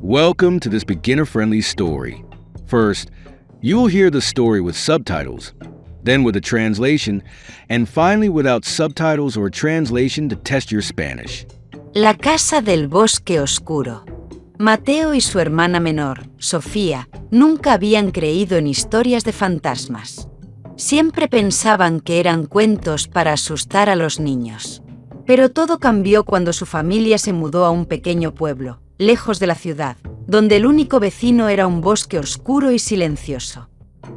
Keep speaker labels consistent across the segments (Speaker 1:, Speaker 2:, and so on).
Speaker 1: Welcome to this beginner-friendly story. First, you will hear the story with subtitles, then with a translation, and finally without subtitles or translation to test your Spanish.
Speaker 2: La casa del bosque oscuro. Mateo y su hermana menor, Sofía, nunca habían creído en historias de fantasmas. Siempre pensaban que eran cuentos para asustar a los niños. Pero todo cambió cuando su familia se mudó a un pequeño pueblo, lejos de la ciudad, donde el único vecino era un bosque oscuro y silencioso.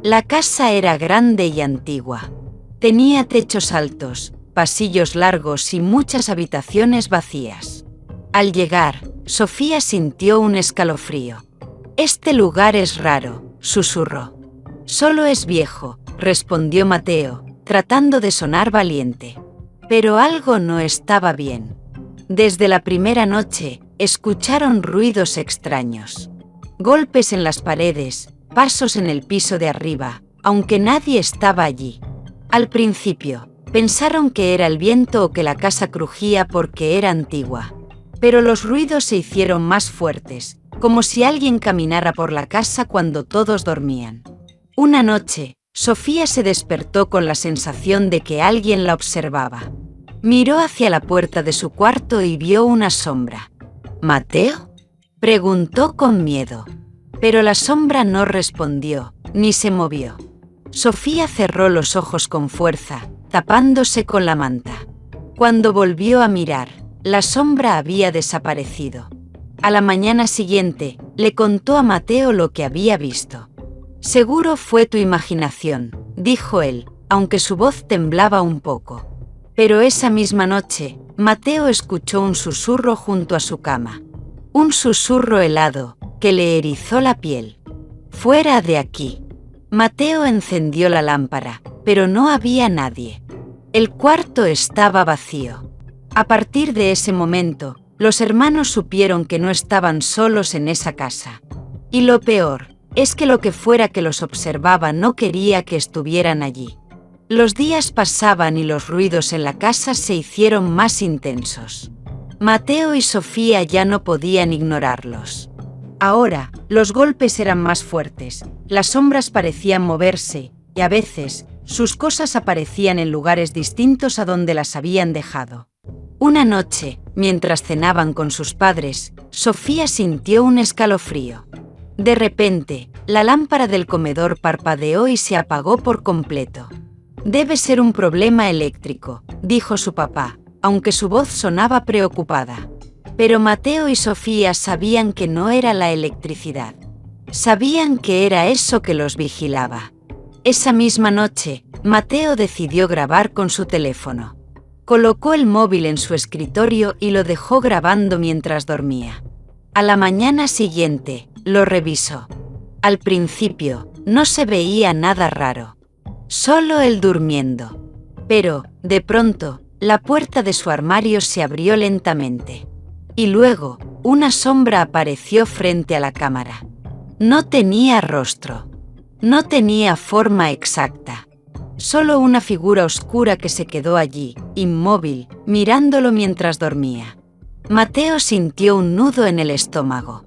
Speaker 2: La casa era grande y antigua. Tenía techos altos, pasillos largos y muchas habitaciones vacías. Al llegar, Sofía sintió un escalofrío. «Este lugar es raro», susurró. «Solo es viejo», respondió Mateo, tratando de sonar valiente. Pero algo no estaba bien. Desde la primera noche, escucharon ruidos extraños. Golpes en las paredes, pasos en el piso de arriba, aunque nadie estaba allí. Al principio, pensaron que era el viento o que la casa crujía porque era antigua. Pero los ruidos se hicieron más fuertes, como si alguien caminara por la casa cuando todos dormían. Una noche, Sofía se despertó con la sensación de que alguien la observaba. Miró hacia la puerta de su cuarto y vio una sombra. «¿Mateo?», preguntó con miedo. Pero la sombra no respondió, ni se movió. Sofía cerró los ojos con fuerza, tapándose con la manta. Cuando volvió a mirar, la sombra había desaparecido. A la mañana siguiente, le contó a Mateo lo que había visto. «Seguro fue tu imaginación», dijo él, aunque su voz temblaba un poco. Pero esa misma noche, Mateo escuchó un susurro junto a su cama. Un susurro helado, que le erizó la piel. «Fuera de aquí». Mateo encendió la lámpara, pero no había nadie. El cuarto estaba vacío. A partir de ese momento, los hermanos supieron que no estaban solos en esa casa. Y lo peor, es que lo que fuera que los observaba no quería que estuvieran allí. Los días pasaban y los ruidos en la casa se hicieron más intensos. Mateo y Sofía ya no podían ignorarlos. Ahora, los golpes eran más fuertes, las sombras parecían moverse, y a veces, sus cosas aparecían en lugares distintos a donde las habían dejado. Una noche, mientras cenaban con sus padres, Sofía sintió un escalofrío. De repente, la lámpara del comedor parpadeó y se apagó por completo. «Debe ser un problema eléctrico», dijo su papá, aunque su voz sonaba preocupada. Pero Mateo y Sofía sabían que no era la electricidad. Sabían que era eso que los vigilaba. Esa misma noche, Mateo decidió grabar con su teléfono. Colocó el móvil en su escritorio y lo dejó grabando mientras dormía. A la mañana siguiente, lo revisó. Al principio, no se veía nada raro. Solo él durmiendo. Pero, de pronto, la puerta de su armario se abrió lentamente. Y luego, una sombra apareció frente a la cámara. No tenía rostro. No tenía forma exacta. Solo una figura oscura que se quedó allí, inmóvil, mirándolo mientras dormía. Mateo sintió un nudo en el estómago.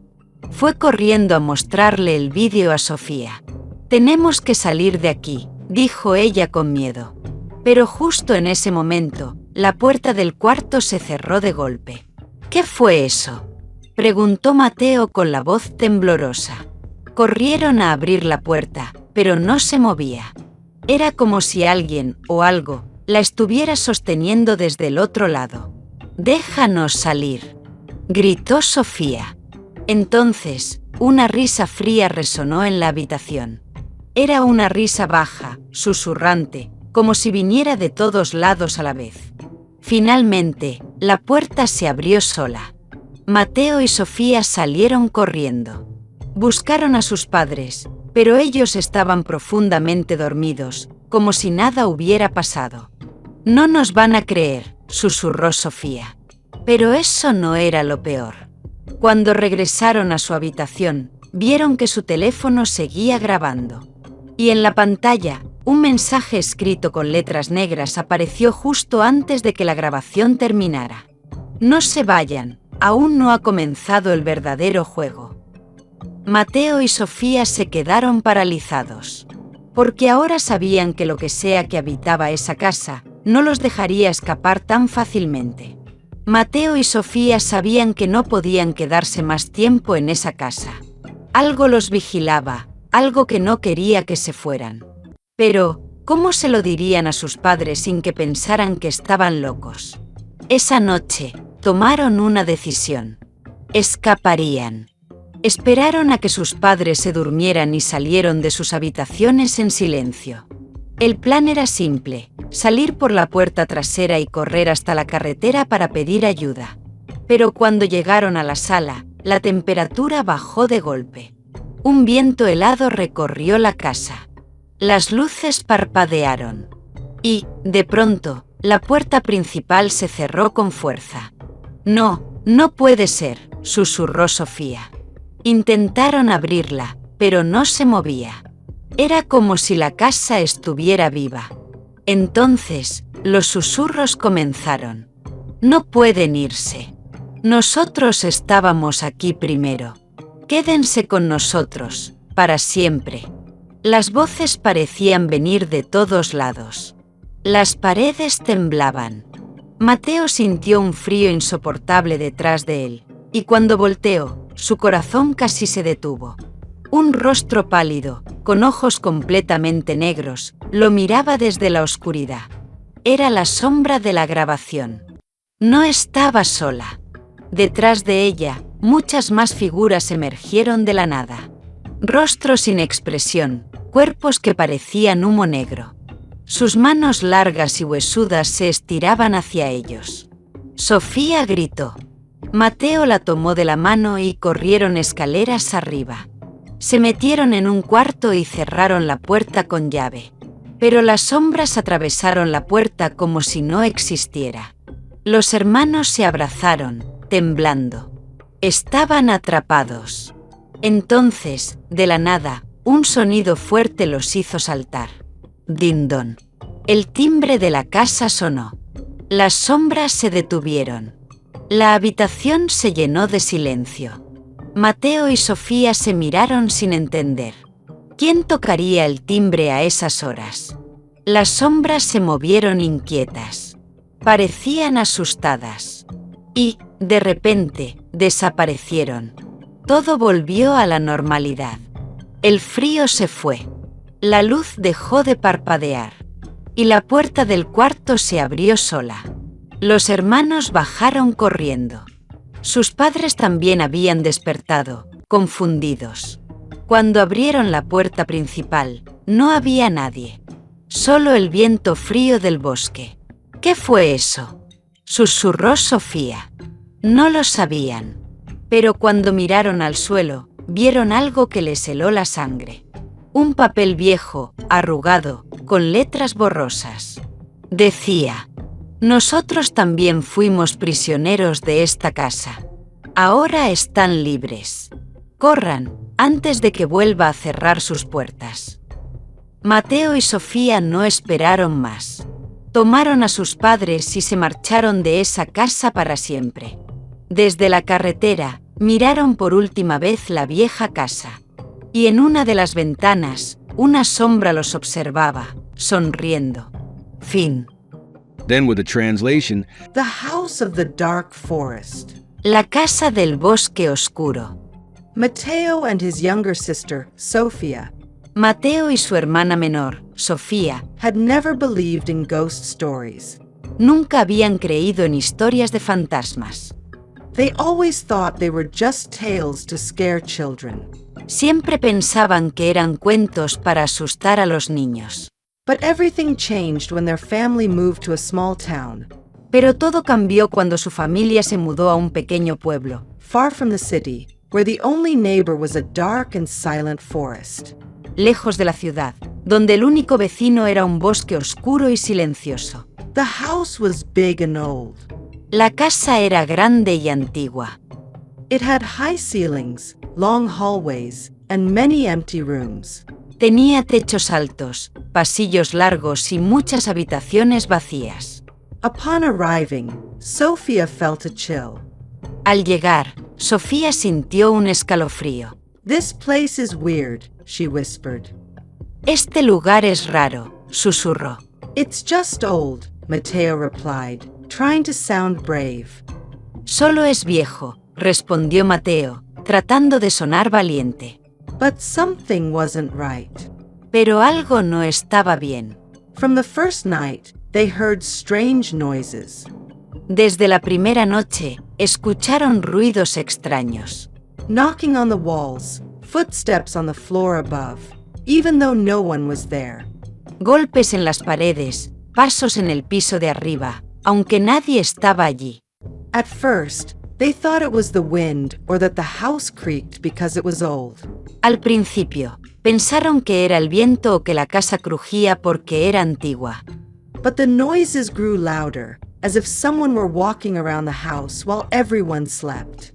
Speaker 2: Fue corriendo a mostrarle el vídeo a Sofía. «Tenemos que salir de aquí», dijo ella con miedo. Pero justo en ese momento, la puerta del cuarto se cerró de golpe. «¿Qué fue eso?», preguntó Mateo con la voz temblorosa. Corrieron a abrir la puerta, pero no se movía. Era como si alguien, o algo, la estuviera sosteniendo desde el otro lado. «Déjanos salir», gritó Sofía. Entonces, una risa fría resonó en la habitación. Era una risa baja, susurrante, como si viniera de todos lados a la vez. Finalmente, la puerta se abrió sola. Mateo y Sofía salieron corriendo. Buscaron a sus padres, pero ellos estaban profundamente dormidos, como si nada hubiera pasado. «No nos van a creer», susurró Sofía. Pero eso no era lo peor. Cuando regresaron a su habitación, vieron que su teléfono seguía grabando. Y en la pantalla, un mensaje escrito con letras negras apareció justo antes de que la grabación terminara. «No se vayan, aún no ha comenzado el verdadero juego». Mateo y Sofía se quedaron paralizados, porque ahora sabían que lo que sea que habitaba esa casa no los dejaría escapar tan fácilmente. Mateo y Sofía sabían que no podían quedarse más tiempo en esa casa. Algo los vigilaba, algo que no quería que se fueran. Pero, ¿cómo se lo dirían a sus padres sin que pensaran que estaban locos? Esa noche, tomaron una decisión. Escaparían. Esperaron a que sus padres se durmieran y salieron de sus habitaciones en silencio. El plan era simple: salir por la puerta trasera y correr hasta la carretera para pedir ayuda. Pero cuando llegaron a la sala, la temperatura bajó de golpe. Un viento helado recorrió la casa. Las luces parpadearon. Y, de pronto, la puerta principal se cerró con fuerza. No, no puede ser, susurró Sofía. Intentaron abrirla, pero no se movía. Era como si la casa estuviera viva. Entonces, los susurros comenzaron. No pueden irse. Nosotros estábamos aquí primero. Quédense con nosotros, para siempre. Las voces parecían venir de todos lados. Las paredes temblaban. Mateo sintió un frío insoportable detrás de él, y cuando volteó, su corazón casi se detuvo. Un rostro pálido, con ojos completamente negros, lo miraba desde la oscuridad. Era la sombra de la grabación. No estaba sola. Detrás de ella, muchas más figuras emergieron de la nada. Rostros sin expresión, cuerpos que parecían humo negro. Sus manos largas y huesudas se estiraban hacia ellos. Sofía gritó. Mateo la tomó de la mano y corrieron escaleras arriba. Se metieron en un cuarto y cerraron la puerta con llave. Pero las sombras atravesaron la puerta como si no existiera. Los hermanos se abrazaron, temblando. Estaban atrapados. Entonces, de la nada, un sonido fuerte los hizo saltar. Din-don. El timbre de la casa sonó. Las sombras se detuvieron. La habitación se llenó de silencio. Mateo y Sofía se miraron sin entender. ¿Quién tocaría el timbre a esas horas? Las sombras se movieron inquietas. Parecían asustadas. Y, de repente, desaparecieron. Todo volvió a la normalidad. El frío se fue. La luz dejó de parpadear. Y la puerta del cuarto se abrió sola. Los hermanos bajaron corriendo. Sus padres también habían despertado, confundidos. Cuando abrieron la puerta principal, no había nadie. Solo el viento frío del bosque. ¿Qué fue eso?, susurró Sofía. No lo sabían. Pero cuando miraron al suelo, vieron algo que les heló la sangre. Un papel viejo, arrugado, con letras borrosas. Decía: nosotros también fuimos prisioneros de esta casa. Ahora están libres. Corran, antes de que vuelva a cerrar sus puertas. Mateo y Sofía no esperaron más. Tomaron a sus padres y se marcharon de esa casa para siempre. Desde la carretera, miraron por última vez la vieja casa. Y en una de las ventanas, una sombra los observaba, sonriendo. Fin.
Speaker 1: Then with the translation,
Speaker 3: The House of the Dark Forest.
Speaker 2: La casa del bosque oscuro.
Speaker 3: Mateo and his younger sister, Sophia,
Speaker 2: Mateo y su hermana menor, Sofía,
Speaker 3: had never believed in ghost stories.
Speaker 2: nunca habían creído en historias de fantasmas.
Speaker 3: They always thought they were just tales to scare children.
Speaker 2: Siempre pensaban que eran cuentos para asustar a los niños.
Speaker 3: But everything changed when their family moved to a small town,
Speaker 2: Pero todo cambió cuando su familia se mudó a un pequeño pueblo,
Speaker 3: far from the city, where the only neighbor was a dark and silent forest.
Speaker 2: lejos de la ciudad, donde el único vecino era un bosque oscuro y silencioso.
Speaker 3: The house was big and old.
Speaker 2: La casa era grande y antigua.
Speaker 3: It had high ceilings, long hallways, and many empty rooms.
Speaker 2: Tenía techos altos, pasillos largos y muchas habitaciones vacías.
Speaker 3: Upon arriving, Sophia felt a chill.
Speaker 2: Al llegar, Sofía sintió un escalofrío.
Speaker 3: This place is weird, she whispered.
Speaker 2: Este lugar es raro, susurró.
Speaker 3: It's just old, Mateo replied, trying to sound brave.
Speaker 2: Solo es viejo, respondió Mateo, tratando de sonar valiente.
Speaker 3: But something wasn't right.
Speaker 2: Pero algo no estaba bien.
Speaker 3: From the first night, they heard strange noises.
Speaker 2: Desde la primera noche, escucharon ruidos extraños.
Speaker 3: Knocking on the walls, footsteps on the floor above, even though no one was there.
Speaker 2: Golpes en las paredes, pasos en el piso de arriba, aunque nadie estaba allí.
Speaker 3: At first, they thought it was the wind or that the house creaked because it was old.
Speaker 2: Al principio, pensaron que era el viento o que la casa crujía porque era antigua.
Speaker 3: But the noises grew louder, as if someone were walking around the house while everyone slept.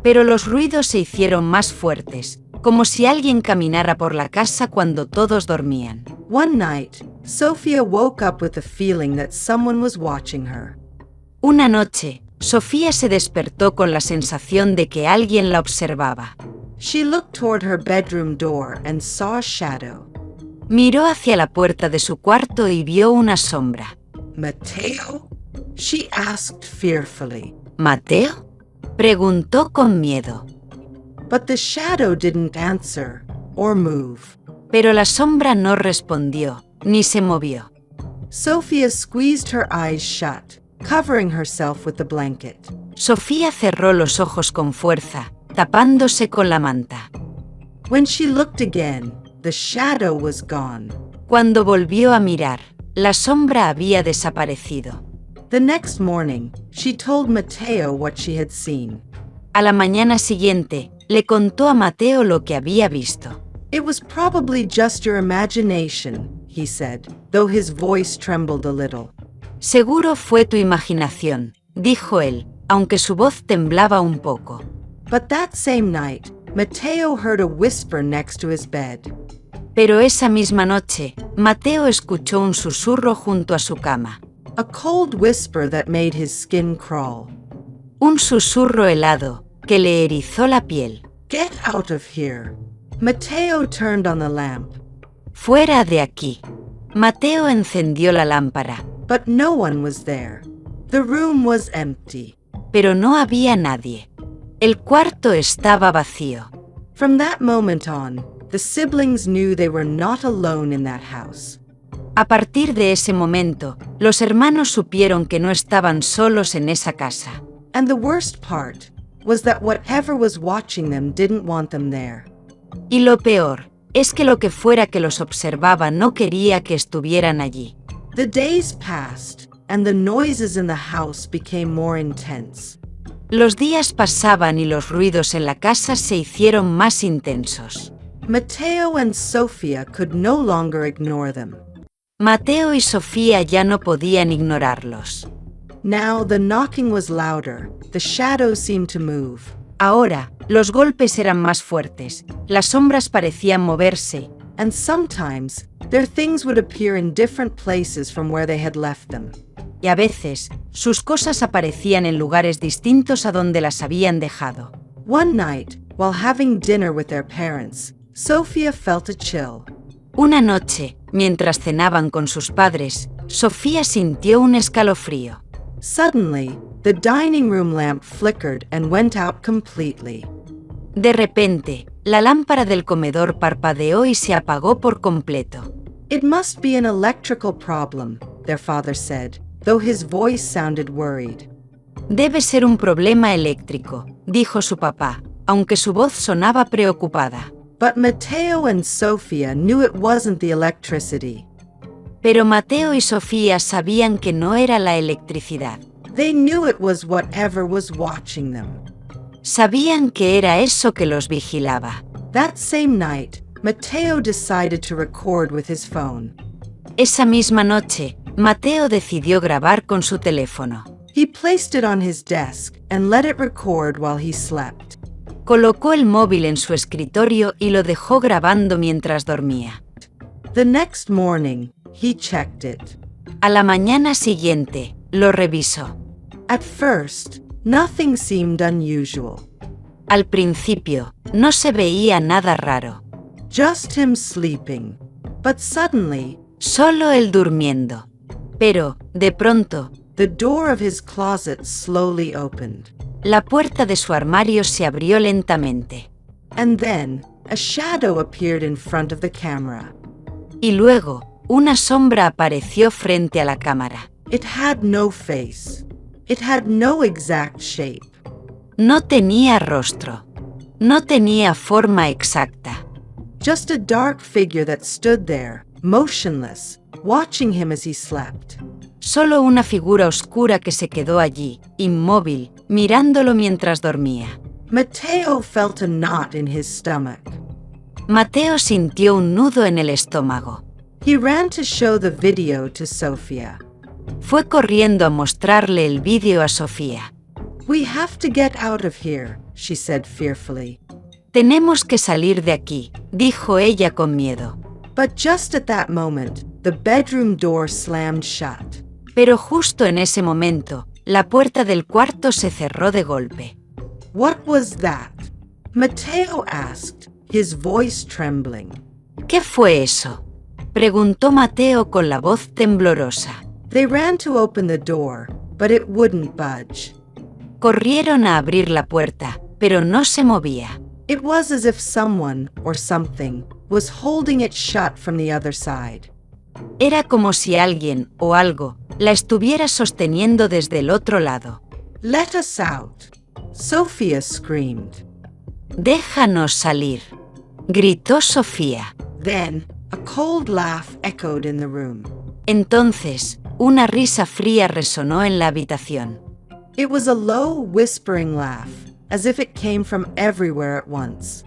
Speaker 2: Pero los ruidos se hicieron más fuertes, como si alguien caminara por la casa cuando todos dormían.
Speaker 3: One night, Sophia woke up with the feeling that someone was watching her.
Speaker 2: Una noche, Sofía se despertó con la sensación de que alguien la observaba.
Speaker 3: She looked toward her bedroom door and saw a shadow.
Speaker 2: Miró hacia la puerta de su cuarto y vio una sombra.
Speaker 3: Mateo? She asked fearfully.
Speaker 2: ¿Mateo? Preguntó con miedo.
Speaker 3: But the shadow didn't answer or move.
Speaker 2: Pero la sombra no respondió, ni se movió.
Speaker 3: Sophia squeezed her eyes shut, covering herself with the blanket.
Speaker 2: Sofía cerró los ojos con fuerza, tapándose con la manta.
Speaker 3: When she looked again, the shadow was gone.
Speaker 2: Cuando volvió a mirar, la sombra había desaparecido.
Speaker 3: The next morning, she told Mateo what she had seen.
Speaker 2: A la mañana siguiente, le contó a Mateo lo que había visto.
Speaker 3: It was probably just your imagination, he said, though his voice trembled a little.
Speaker 2: Seguro fue tu imaginación, dijo él, aunque su voz temblaba un poco.
Speaker 3: But that same night, Mateo heard a whisper next to his bed.
Speaker 2: Pero esa misma noche, Mateo escuchó un susurro junto a su cama.
Speaker 3: A cold whisper that made his skin crawl.
Speaker 2: Un susurro helado, que le erizó la piel.
Speaker 3: Get out of here. Mateo turned on the lamp.
Speaker 2: Fuera de aquí. Mateo encendió la lámpara.
Speaker 3: But no one was there. The room was empty.
Speaker 2: Pero no había nadie. El cuarto estaba vacío.
Speaker 3: From that moment on, the siblings knew they were not alone in that house.
Speaker 2: A partir de ese momento, los hermanos supieron que no estaban solos en esa casa.
Speaker 3: And the worst part was that whatever was watching them didn't want them there.
Speaker 2: Y lo peor es que lo que fuera que los observaba no quería que estuvieran allí.
Speaker 3: The days passed, and the noises in the house became more intense.
Speaker 2: Los días pasaban y los ruidos en la casa se hicieron más intensos.
Speaker 3: Mateo and Sophia could no longer ignore them.
Speaker 2: Mateo y Sofía ya no podían ignorarlos.
Speaker 3: Now the knocking was louder, the shadows seemed to move.
Speaker 2: Ahora, los golpes eran más fuertes, las sombras parecían moverse,
Speaker 3: And sometimes, their things would appear in different places from where they had left them.
Speaker 2: y a veces, sus cosas aparecían en lugares distintos a donde las habían dejado.
Speaker 3: One night, while having dinner with their parents, Sophia felt a chill.
Speaker 2: Una noche, mientras cenaban con sus padres, Sofía sintió un escalofrío.
Speaker 3: Suddenly, the dining room lamp flickered and went out completely.
Speaker 2: De repente, la lámpara del comedor parpadeó y se apagó por completo.
Speaker 3: It must be an electrical problem, their father said, though his voice sounded worried.
Speaker 2: Debe ser un problema eléctrico, dijo su papá, aunque su voz sonaba preocupada.
Speaker 3: But Mateo and Sophia knew it wasn't the electricity.
Speaker 2: Pero Mateo y Sofía sabían que no era la electricidad.
Speaker 3: They knew it was whatever was watching them.
Speaker 2: Sabían que era eso que los vigilaba.
Speaker 3: That same night, Mateo decided to record with his phone.
Speaker 2: Esa misma noche, Mateo decidió grabar con su teléfono.
Speaker 3: He placed it on his desk and let it record while he slept.
Speaker 2: Colocó el móvil en su escritorio y lo dejó grabando mientras dormía.
Speaker 3: The next morning, he checked it.
Speaker 2: A la mañana siguiente, lo revisó.
Speaker 3: At first, nothing seemed unusual.
Speaker 2: Al principio, no se veía nada raro.
Speaker 3: Just him sleeping. But suddenly,
Speaker 2: Solo él durmiendo. Pero, de pronto,
Speaker 3: the door of his closet slowly opened.
Speaker 2: la puerta de su armario se abrió lentamente.
Speaker 3: And then, a shadow appeared in front of the camera.
Speaker 2: Y luego, una sombra apareció frente a la cámara.
Speaker 3: It had no face. It had no exact shape.
Speaker 2: No tenía rostro. No tenía forma exacta.
Speaker 3: Just a dark figure that stood there, motionless, watching him as he slept.
Speaker 2: Solo una figura oscura que se quedó allí, inmóvil, mirándolo mientras dormía.
Speaker 3: Mateo felt a knot in his stomach.
Speaker 2: Mateo sintió un nudo en el estómago.
Speaker 3: He ran to show the video to Sophia.
Speaker 2: Fue corriendo a mostrarle el vídeo a Sofía.
Speaker 3: We have to get out of here, she said fearfully.
Speaker 2: Tenemos que salir de aquí, dijo ella con miedo.
Speaker 3: But just at that moment, the bedroom door slammed shut.
Speaker 2: Pero justo en ese momento, la puerta del cuarto se cerró de golpe.
Speaker 3: What was that? Mateo asked, his voice trembling.
Speaker 2: ¿Qué fue eso?, preguntó Mateo con la voz temblorosa.
Speaker 3: They ran to open the door, but it wouldn't budge.
Speaker 2: Corrieron a abrir la puerta, pero no se movía.
Speaker 3: It was as if someone, or something, was holding it shut from the other side.
Speaker 2: Era como si alguien, o algo, la estuviera sosteniendo desde el otro lado.
Speaker 3: Let us out, Sophia screamed.
Speaker 2: Déjanos salir, gritó Sofía.
Speaker 3: Then, a cold laugh echoed in the room.
Speaker 2: Entonces, una risa fría resonó en la habitación.
Speaker 3: It was a low, whispering laugh, as if it came from everywhere at once.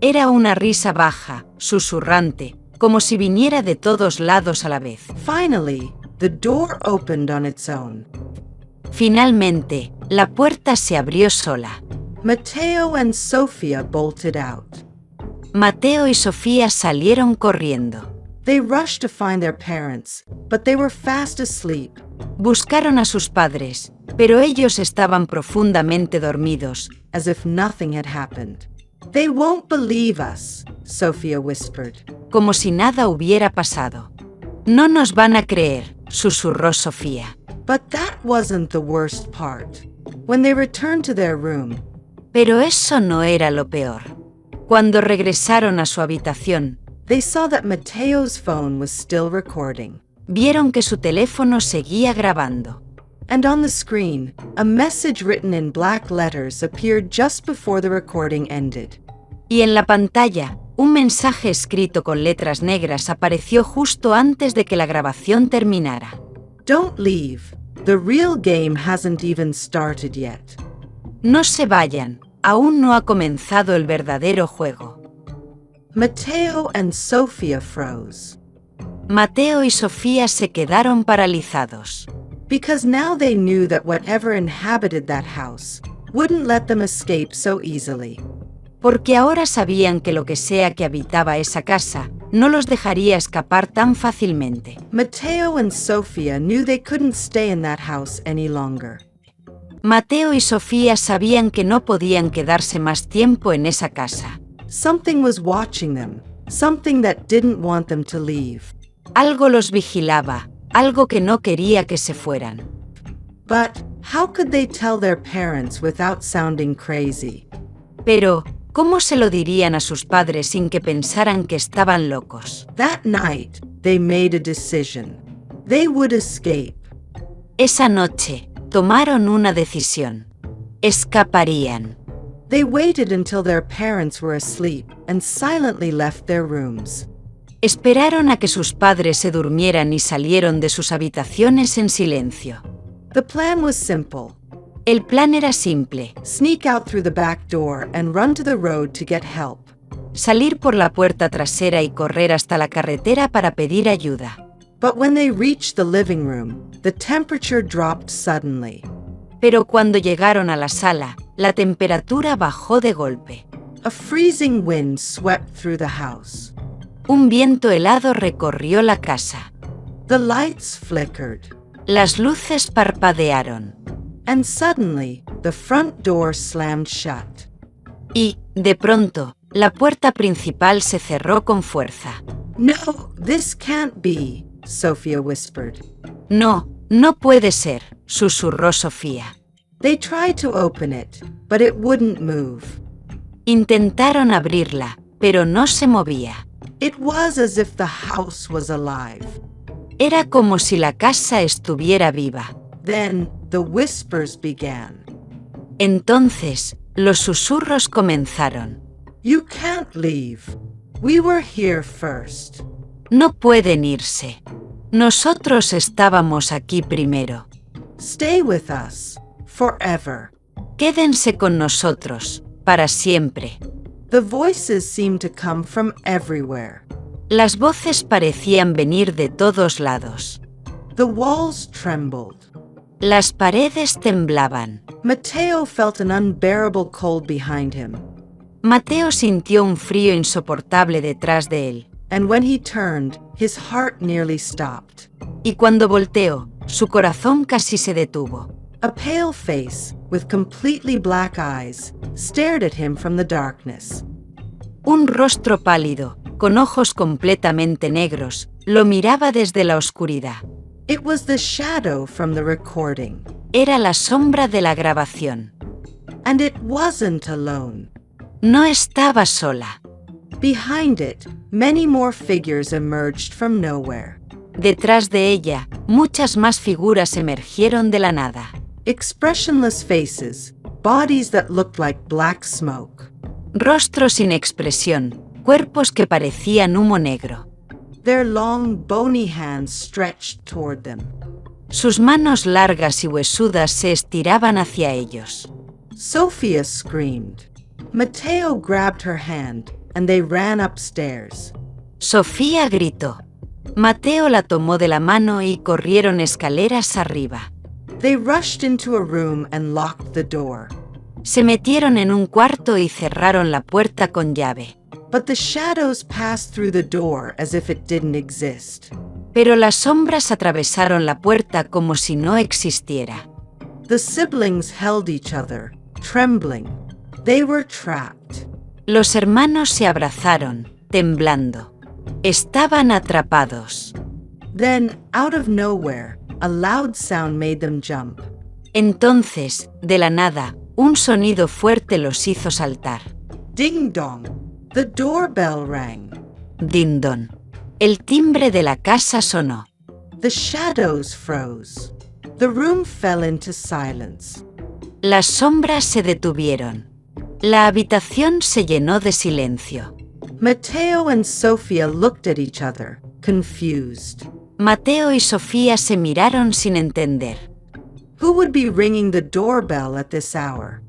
Speaker 2: Era una risa baja, susurrante, como si viniera de todos lados a la vez.
Speaker 3: Finally, the door opened on its own.
Speaker 2: Finalmente, la puerta se abrió sola.
Speaker 3: Mateo and Sophia bolted out.
Speaker 2: Mateo y Sofía salieron corriendo.
Speaker 3: They rushed to find their parents, but they were fast asleep.
Speaker 2: Buscaron a sus padres, pero ellos estaban profundamente dormidos.
Speaker 3: As if nothing had happened. They won't believe us, Sophia whispered.
Speaker 2: Como si nada hubiera pasado. No nos van a creer, susurró Sofía.
Speaker 3: But that wasn't the worst part. When they returned to their room,
Speaker 2: Pero eso no era lo peor. Cuando regresaron a su habitación,
Speaker 3: they saw that Mateo's phone was still recording.
Speaker 2: vieron que su teléfono seguía grabando.
Speaker 3: And on the screen, a message written in black letters appeared just before the recording ended.
Speaker 2: Y en la pantalla, un mensaje escrito con letras negras apareció justo antes de que la grabación terminara.
Speaker 3: Don't leave. The real game hasn't even started yet.
Speaker 2: No se vayan, aún no ha comenzado el verdadero juego.
Speaker 3: Mateo and Sophia froze.
Speaker 2: Mateo y Sofía se quedaron paralizados.
Speaker 3: Because now they knew that whatever inhabited that house wouldn't let them escape so easily.
Speaker 2: Porque ahora sabían que lo que sea que habitaba esa casa, no los dejaría escapar tan fácilmente.
Speaker 3: Mateo and Sophia knew they couldn't stay in that house any longer.
Speaker 2: Mateo y Sofía sabían que no podían quedarse más tiempo en esa casa.
Speaker 3: Something was watching them, something that didn't want them to leave.
Speaker 2: Algo los vigilaba, algo que no quería que se fueran.
Speaker 3: But how could they tell their parents without sounding crazy?
Speaker 2: Pero, ¿cómo se lo dirían a sus padres sin que pensaran que estaban locos?
Speaker 3: That night, they made a decision. They would escape.
Speaker 2: Esa noche, tomaron una decisión. Escaparían.
Speaker 3: They waited until their parents were asleep and silently left their rooms.
Speaker 2: Esperaron a que sus padres se durmieran y salieron de sus habitaciones en silencio.
Speaker 3: The plan was simple.
Speaker 2: El plan era simple:
Speaker 3: Sneak out through the back door and run to the road to get help.
Speaker 2: salir por la puerta trasera y correr hasta la carretera para pedir ayuda.
Speaker 3: But when they reached the living room, the temperature dropped suddenly.
Speaker 2: Pero cuando llegaron a la sala, la temperatura bajó de golpe.
Speaker 3: A freezing wind swept through the house.
Speaker 2: Un viento helado recorrió la casa.
Speaker 3: The lights flickered.
Speaker 2: Las luces parpadearon.
Speaker 3: And suddenly, the front door slammed shut.
Speaker 2: Y, de pronto, la puerta principal se cerró con fuerza.
Speaker 3: No, this can't be, Sophia whispered.
Speaker 2: No, no puede ser, susurró Sofía.
Speaker 3: They tried to open it, but it wouldn't move.
Speaker 2: Intentaron abrirla, pero no se movía.
Speaker 3: It was as if the house was alive.
Speaker 2: Era como si la casa estuviera viva.
Speaker 3: Then the whispers began.
Speaker 2: Entonces, los susurros comenzaron.
Speaker 3: You can't leave. We were here first.
Speaker 2: No pueden irse. Nosotros estábamos aquí primero.
Speaker 3: Stay with us, forever.
Speaker 2: Quédense con nosotros, para siempre.
Speaker 3: The voices seemed to come from everywhere.
Speaker 2: Las voces parecían venir de todos lados.
Speaker 3: The walls trembled.
Speaker 2: Las paredes temblaban.
Speaker 3: Mateo felt an unbearable cold behind him,
Speaker 2: Mateo sintió un frío insoportable detrás de él.
Speaker 3: and when he turned, his heart nearly stopped.
Speaker 2: Y cuando volteó, su corazón casi se detuvo.
Speaker 3: A pale face, with completely black eyes, stared at him from the darkness.
Speaker 2: Un rostro pálido, con ojos completamente negros, lo miraba desde la oscuridad.
Speaker 3: It was the shadow from the recording.
Speaker 2: Era la sombra de la grabación.
Speaker 3: And it wasn't alone.
Speaker 2: No estaba sola.
Speaker 3: Behind it, many more figures emerged from nowhere.
Speaker 2: Detrás de ella, muchas más figuras emergieron de la nada.
Speaker 3: Expressionless faces, bodies that looked like black smoke.
Speaker 2: Rostros sin expresión, cuerpos que parecían humo negro.
Speaker 3: Their long, bony hands stretched toward them.
Speaker 2: Sus manos largas y huesudas se estiraban hacia ellos.
Speaker 3: Sophia screamed. Mateo grabbed her hand, and they ran upstairs.
Speaker 2: Sofía gritó. Mateo la tomó de la mano y corrieron escaleras arriba.
Speaker 3: They rushed into a room and locked the door.
Speaker 2: Se metieron en un cuarto y cerraron la puerta con llave.
Speaker 3: But the shadows passed through the door as if it didn't exist.
Speaker 2: Pero las sombras atravesaron la puerta como si no existiera.
Speaker 3: The siblings held each other, trembling. They were trapped.
Speaker 2: Los hermanos se abrazaron, temblando. Estaban atrapados.
Speaker 3: Then, out of nowhere, a loud sound made them jump.
Speaker 2: Entonces, de la nada, un sonido fuerte los hizo saltar.
Speaker 3: Ding dong! The doorbell rang.
Speaker 2: Dindon. El timbre de la casa sonó.
Speaker 3: The shadows froze. The room fell into silence.
Speaker 2: Las sombras se detuvieron. La habitación se llenó de silencio.
Speaker 3: Mateo and Sophia looked at each other, confused.
Speaker 2: Mateo y Sofía se miraron sin entender.
Speaker 3: Who would be ringing the doorbell at this hour?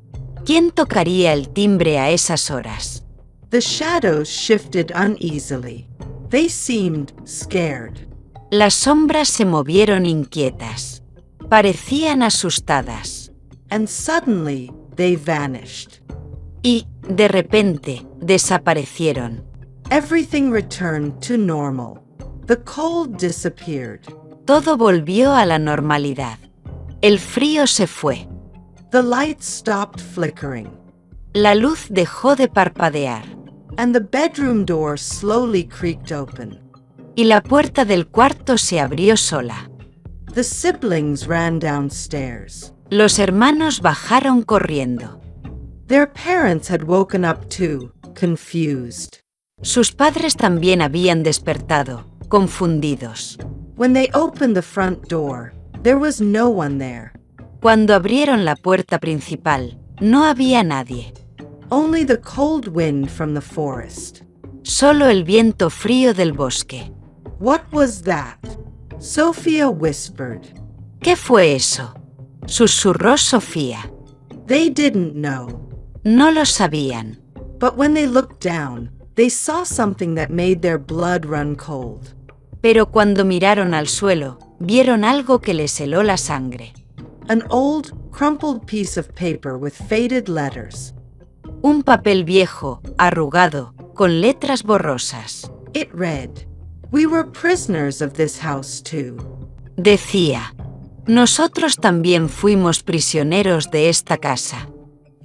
Speaker 2: ¿Quién tocaría el timbre a esas horas?
Speaker 3: The shadows shifted uneasily. They seemed scared.
Speaker 2: Las sombras se movieron inquietas. Parecían asustadas.
Speaker 3: And suddenly, they vanished.
Speaker 2: Y, de repente, desaparecieron.
Speaker 3: Everything returned to normal. The cold disappeared.
Speaker 2: Todo volvió a la normalidad. El frío se fue.
Speaker 3: The lights stopped flickering.
Speaker 2: La luz dejó de parpadear.
Speaker 3: And the bedroom door slowly creaked open.
Speaker 2: Y la puerta del cuarto se abrió sola.
Speaker 3: The siblings ran downstairs.
Speaker 2: Los hermanos bajaron corriendo.
Speaker 3: Their parents had woken up too, confused.
Speaker 2: Sus padres también habían despertado, confundidos.
Speaker 3: When they opened the front door, there was no one there.
Speaker 2: Cuando abrieron la puerta principal, no había nadie.
Speaker 3: Only the cold wind from the forest.
Speaker 2: Solo el viento frío del bosque.
Speaker 3: What was that? Sophia whispered.
Speaker 2: ¿Qué fue eso? Susurró Sofía.
Speaker 3: They didn't know.
Speaker 2: No lo sabían.
Speaker 3: But when they looked down, they saw something that made their blood run cold.
Speaker 2: Pero cuando miraron al suelo, vieron algo que les heló la sangre.
Speaker 3: An old, crumpled piece of paper with faded letters.
Speaker 2: Un papel viejo, arrugado, con letras borrosas.
Speaker 3: It read, "We were prisoners of this house too."
Speaker 2: Decía, nosotros también fuimos prisioneros de esta casa.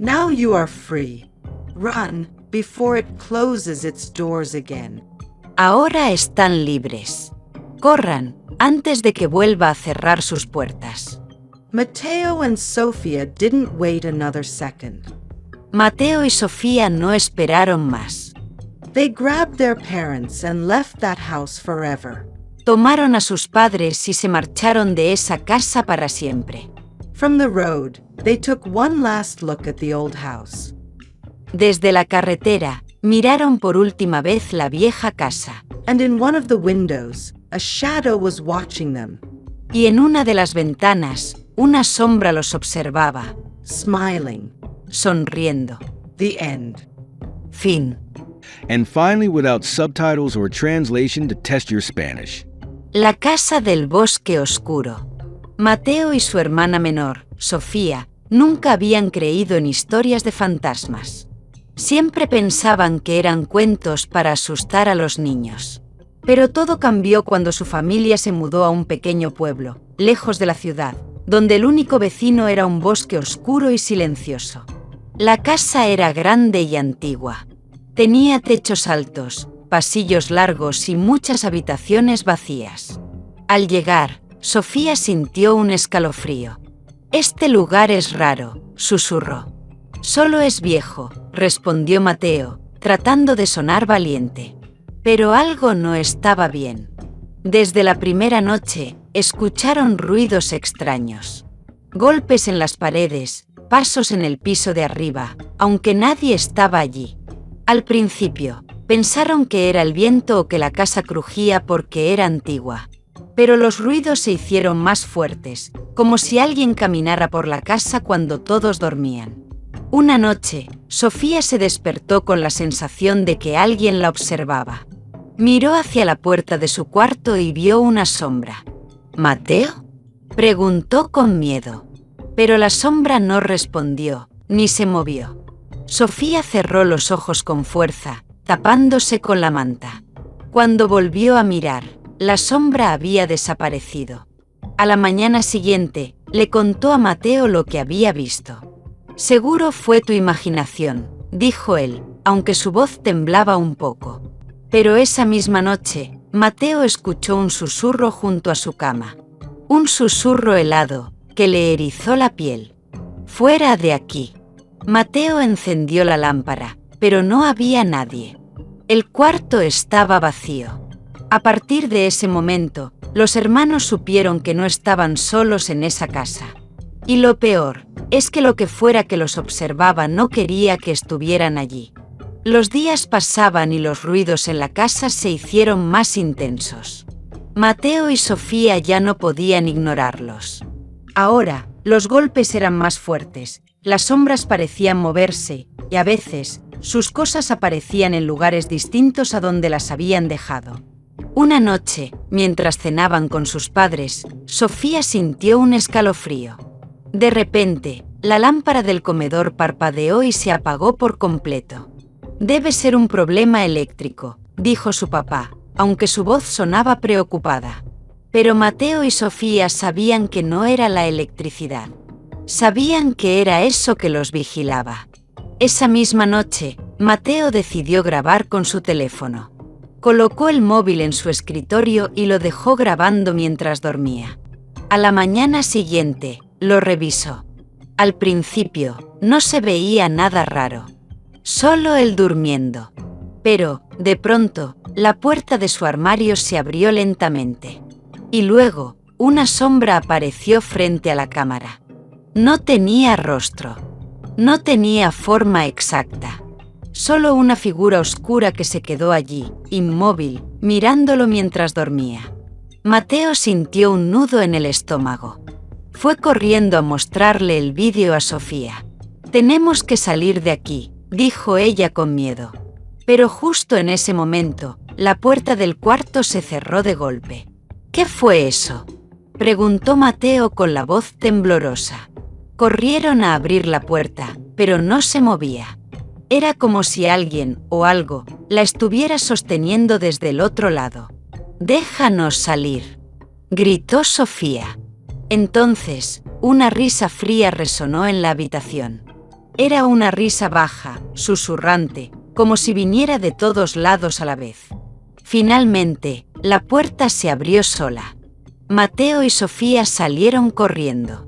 Speaker 3: Now you are free. Run before it closes its doors again.
Speaker 2: Ahora están libres. Corran antes de que vuelva a cerrar sus puertas.
Speaker 3: Mateo and Sophia didn't wait another second.
Speaker 2: Mateo y Sofía no esperaron más.
Speaker 3: They grabbed their parents and left that house forever.
Speaker 2: Tomaron a sus padres y se marcharon de esa casa para siempre.
Speaker 3: From the road, they took one last look at the old house.
Speaker 2: Desde la carretera, miraron por última vez la vieja casa.
Speaker 3: And in one of the windows, a shadow was watching them,
Speaker 2: Y en una de las ventanas, una sombra los observaba,
Speaker 3: smiling.
Speaker 2: sonriendo.
Speaker 3: The end.
Speaker 2: Fin.
Speaker 1: And finally, without subtitles or translation to test your Spanish.
Speaker 2: La casa del bosque oscuro. Mateo y su hermana menor, Sofía, nunca habían creído en historias de fantasmas. Siempre pensaban que eran cuentos para asustar a los niños. Pero todo cambió cuando su familia se mudó a un pequeño pueblo, lejos de la ciudad, donde el único vecino era un bosque oscuro y silencioso. La casa era grande y antigua. Tenía techos altos, pasillos largos y muchas habitaciones vacías. Al llegar, Sofía sintió un escalofrío. «Este lugar es raro», susurró. «Solo es viejo», respondió Mateo, tratando de sonar valiente. Pero algo no estaba bien. Desde la primera noche, escucharon ruidos extraños. Golpes en las paredes, pasos en el piso de arriba, aunque nadie estaba allí. Al principio, pensaron que era el viento o que la casa crujía porque era antigua. Pero los ruidos se hicieron más fuertes, como si alguien caminara por la casa cuando todos dormían. Una noche, Sofía se despertó con la sensación de que alguien la observaba. Miró hacia la puerta de su cuarto y vio una sombra. ¿Mateo?, preguntó con miedo. Pero la sombra no respondió, ni se movió. Sofía cerró los ojos con fuerza, tapándose con la manta. Cuando volvió a mirar, la sombra había desaparecido. A la mañana siguiente, le contó a Mateo lo que había visto. «Seguro fue tu imaginación», dijo él, aunque su voz temblaba un poco. Pero esa misma noche, Mateo escuchó un susurro junto a su cama. Un susurro helado, que le erizó la piel. «Fuera de aquí». Mateo encendió la lámpara, pero no había nadie. El cuarto estaba vacío. A partir de ese momento, los hermanos supieron que no estaban solos en esa casa. Y lo peor, es que lo que fuera que los observaba no quería que estuvieran allí. Los días pasaban y los ruidos en la casa se hicieron más intensos. Mateo y Sofía ya no podían ignorarlos. Ahora, los golpes eran más fuertes, las sombras parecían moverse, y a veces, sus cosas aparecían en lugares distintos a donde las habían dejado. Una noche, mientras cenaban con sus padres, Sofía sintió un escalofrío. De repente, la lámpara del comedor parpadeó y se apagó por completo. «Debe ser un problema eléctrico», dijo su papá, aunque su voz sonaba preocupada. Pero Mateo y Sofía sabían que no era la electricidad. Sabían que era eso que los vigilaba. Esa misma noche, Mateo decidió grabar con su teléfono. Colocó el móvil en su escritorio y lo dejó grabando mientras dormía. A la mañana siguiente, lo revisó. Al principio, no se veía nada raro. Solo él durmiendo. Pero, de pronto, la puerta de su armario se abrió lentamente. Y luego, una sombra apareció frente a la cámara. No tenía rostro. No tenía forma exacta. Solo una figura oscura que se quedó allí, inmóvil, mirándolo mientras dormía. Mateo sintió un nudo en el estómago. Fue corriendo a mostrarle el vídeo a Sofía. «Tenemos que salir de aquí», dijo ella con miedo. Pero justo en ese momento, la puerta del cuarto se cerró de golpe. «¿Qué fue eso?», preguntó Mateo con la voz temblorosa. Corrieron a abrir la puerta, pero no se movía. Era como si alguien, o algo, la estuviera sosteniendo desde el otro lado. «Déjanos salir», gritó Sofía. Entonces, una risa fría resonó en la habitación. Era una risa baja, susurrante, como si viniera de todos lados a la vez. Finalmente, la puerta se abrió sola. Mateo y Sofía salieron corriendo.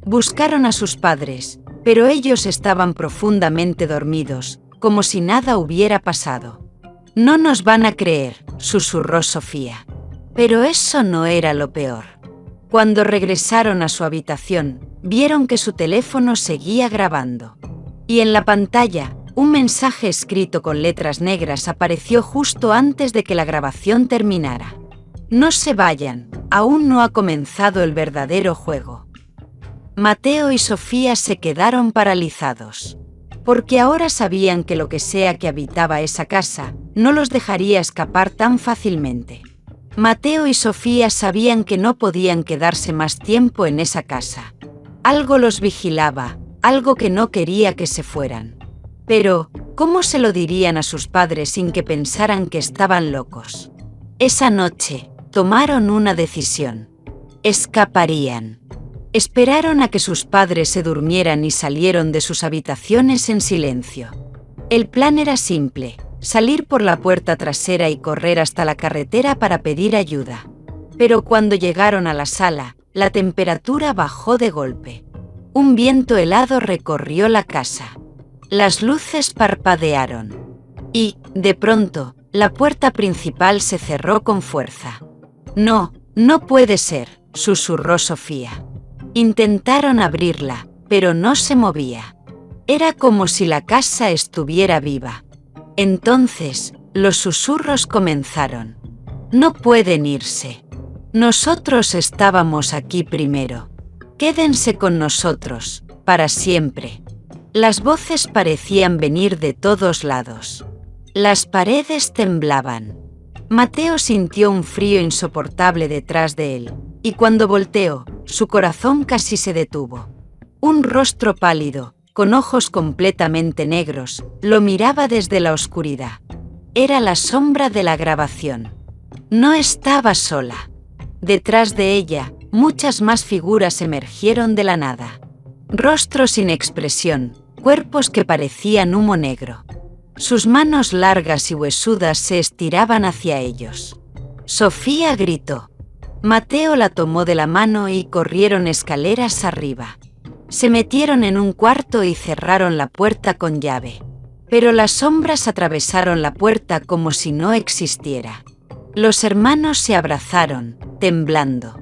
Speaker 2: Buscaron a sus padres, pero ellos estaban profundamente dormidos, como si nada hubiera pasado. «No nos van a creer», susurró Sofía. Pero eso no era lo peor. Cuando regresaron a su habitación, vieron que su teléfono seguía grabando. Y en la pantalla, un mensaje escrito con letras negras apareció justo antes de que la grabación terminara. «No se vayan, aún no ha comenzado el verdadero juego». Mateo y Sofía se quedaron paralizados, porque ahora sabían que lo que sea que habitaba esa casa no los dejaría escapar tan fácilmente. Mateo y Sofía sabían que no podían quedarse más tiempo en esa casa. Algo los vigilaba, algo que no quería que se fueran. Pero, ¿cómo se lo dirían a sus padres sin que pensaran que estaban locos? Esa noche, tomaron una decisión. Escaparían. Esperaron a que sus padres se durmieran y salieron de sus habitaciones en silencio. El plan era simple: salir por la puerta trasera y correr hasta la carretera para pedir ayuda. Pero cuando llegaron a la sala, la temperatura bajó de golpe. Un viento helado recorrió la casa. Las luces parpadearon. Y, de pronto, la puerta principal se cerró con fuerza. «No, no puede ser», susurró Sofía. Intentaron abrirla, pero no se movía. Era como si la casa estuviera viva. Entonces, los susurros comenzaron. «No pueden irse. Nosotros estábamos aquí primero. Quédense con nosotros, para siempre». Las voces parecían venir de todos lados. Las paredes temblaban. Mateo sintió un frío insoportable detrás de él, y cuando volteó, su corazón casi se detuvo. Un rostro pálido, con ojos completamente negros, lo miraba desde la oscuridad. Era la sombra de la grabación. No estaba sola. Detrás de ella, muchas más figuras emergieron de la nada. Rostros sin expresión, cuerpos que parecían humo negro. Sus manos largas y huesudas se estiraban hacia ellos. Sofía gritó. Mateo la tomó de la mano y corrieron escaleras arriba. Se metieron en un cuarto y cerraron la puerta con llave. Pero las sombras atravesaron la puerta como si no existiera. Los hermanos se abrazaron, temblando.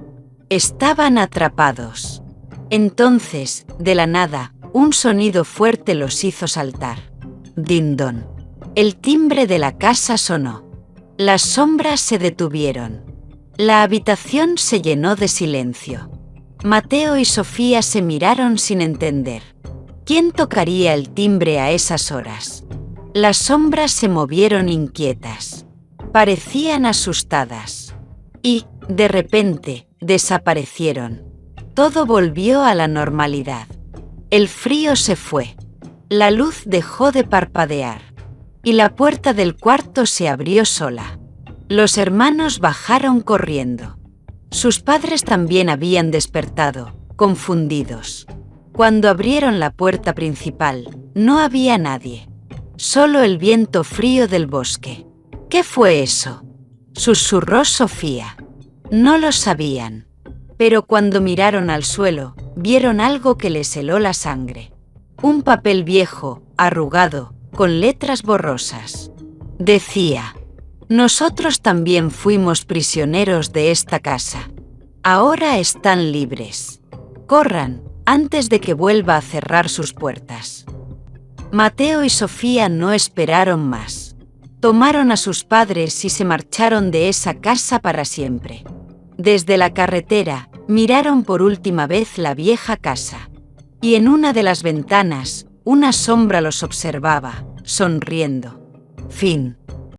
Speaker 2: Estaban atrapados. Entonces, de la nada, un sonido fuerte los hizo saltar. Din-don. El timbre de la casa sonó. Las sombras se detuvieron. La habitación se llenó de silencio. Mateo y Sofía se miraron sin entender. ¿Quién tocaría el timbre a esas horas? Las sombras se movieron inquietas. Parecían asustadas. Y, de repente, desaparecieron. Todo volvió a la normalidad. El frío se fue. La luz dejó de parpadear. Y la puerta del cuarto se abrió sola. Los hermanos bajaron corriendo. Sus padres también habían despertado, confundidos. Cuando abrieron la puerta principal, no había nadie. Solo el viento frío del bosque. ¿Qué fue eso?, susurró Sofía. No lo sabían. Pero cuando miraron al suelo, vieron algo que les heló la sangre. Un papel viejo, arrugado, con letras borrosas. Decía: «Nosotros también fuimos prisioneros de esta casa. Ahora están libres. Corran, antes de que vuelva a cerrar sus puertas». Mateo y Sofía no esperaron más. Tomaron a sus padres y se marcharon de esa casa para siempre. Desde la carretera, miraron por última vez la vieja casa. Y en una de las ventanas, una sombra los observaba, sonriendo. Fin.